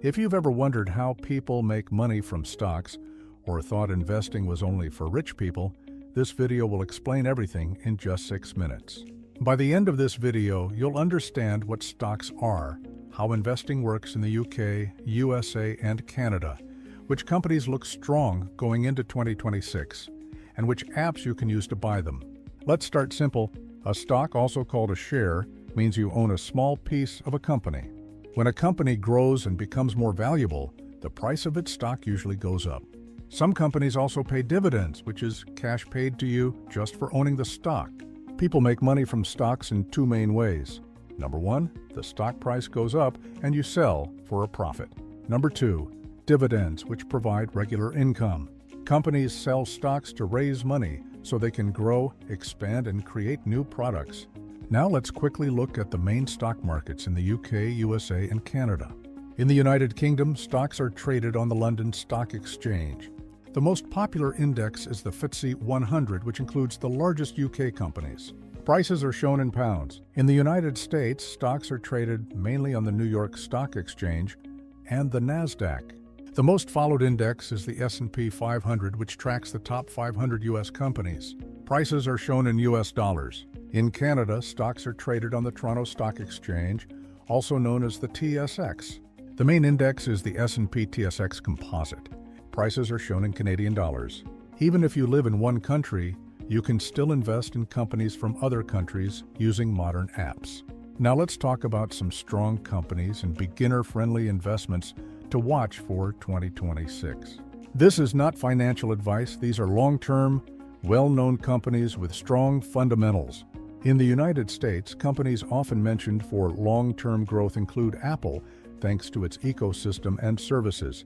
If you've ever wondered how people make money from stocks, or thought investing was only for rich people, this video will explain everything in just 6 minutes. By the end of this video, you'll understand what stocks are, how investing works in the UK, USA, and Canada, which companies look strong going into 2026, and which apps you can use to buy them. Let's start simple. A stock, also called a share, means you own a small piece of a company. When a company grows and becomes more valuable, the price of its stock usually goes up. Some companies also pay dividends, which is cash paid to you just for owning the stock. People make money from stocks in two main ways. Number one, the stock price goes up and you sell for a profit. Number two, dividends, which provide regular income. Companies sell stocks to raise money so they can grow, expand, and create new products. Now let's quickly look at the main stock markets in the UK, USA, and Canada. In the United Kingdom, stocks are traded on the London Stock Exchange. The most popular index is the FTSE 100, which includes the largest UK companies. Prices are shown in pounds. In the United States, stocks are traded mainly on the New York Stock Exchange and the NASDAQ. The most followed index is the S&P 500, which tracks the top 500 U.S. companies. Prices are shown in U.S. dollars. In Canada, stocks are traded on the Toronto Stock Exchange, also known as the TSX. The main index is the S&P TSX Composite. Prices are shown in Canadian dollars. Even if you live in one country, you can still invest in companies from other countries using modern apps. Now let's talk about some strong companies and beginner-friendly investments to watch for 2026. This is not financial advice. These are long-term, well-known companies with strong fundamentals. In the United States, companies often mentioned for long-term growth include Apple, thanks to its ecosystem and services,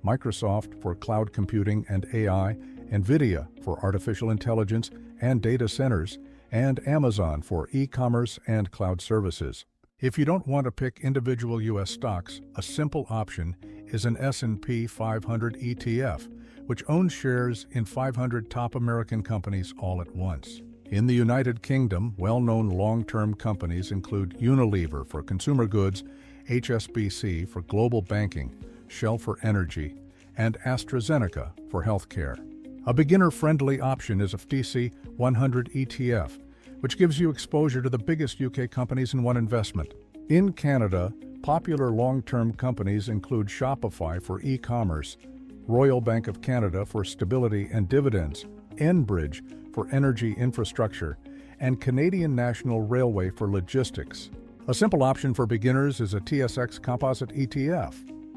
Microsoft for cloud computing and AI, NVIDIA for artificial intelligence and data centers, and Amazon for e-commerce and cloud services. If you don't want to pick individual U.S. stocks, a simple option is an S&P 500 ETF, which owns shares in 500 top American companies all at once. In the United Kingdom, well-known long-term companies include Unilever for consumer goods, HSBC for global banking, Shell for energy, and AstraZeneca for healthcare. A beginner-friendly option is a FTSE 100 ETF, which gives you exposure to the biggest UK companies in one investment. In Canada, popular long-term companies include Shopify for e-commerce, Royal Bank of Canada for stability and dividends, Enbridge for energy infrastructure, and Canadian National Railway for logistics. A simple option for beginners is a TSX Composite ETF.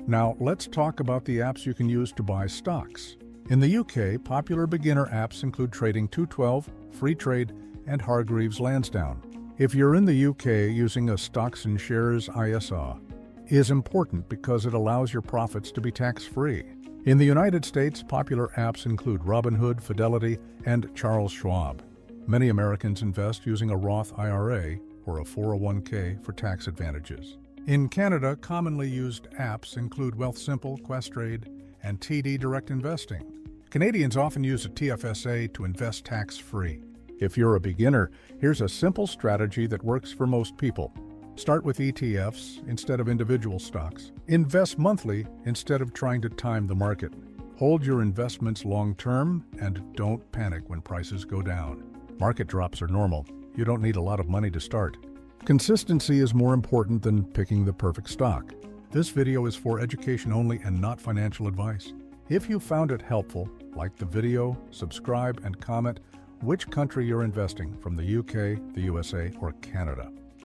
Now, let's talk about the apps you can use to buy stocks. In the UK, popular beginner apps include Trading 212, Freetrade, and Hargreaves Lansdown. If you're in the UK, using a Stocks and Shares ISA is important because it allows your profits to be tax-free. In the United States, popular apps include Robinhood, Fidelity, and Charles Schwab. Many Americans invest using a Roth IRA or a 401k for tax advantages. In Canada, commonly used apps include Wealthsimple, Questrade, and TD Direct Investing. Canadians often use a TFSA to invest tax-free. If you're a beginner, here's a simple strategy that works for most people. Start with ETFs instead of individual stocks. Invest monthly instead of trying to time the market. Hold your investments long-term and don't panic when prices go down. Market drops are normal. You don't need a lot of money to start. Consistency is more important than picking the perfect stock. This video is for education only and not financial advice. If you found it helpful, like the video, subscribe, and comment which country you're investing from, the UK, the USA, or Canada.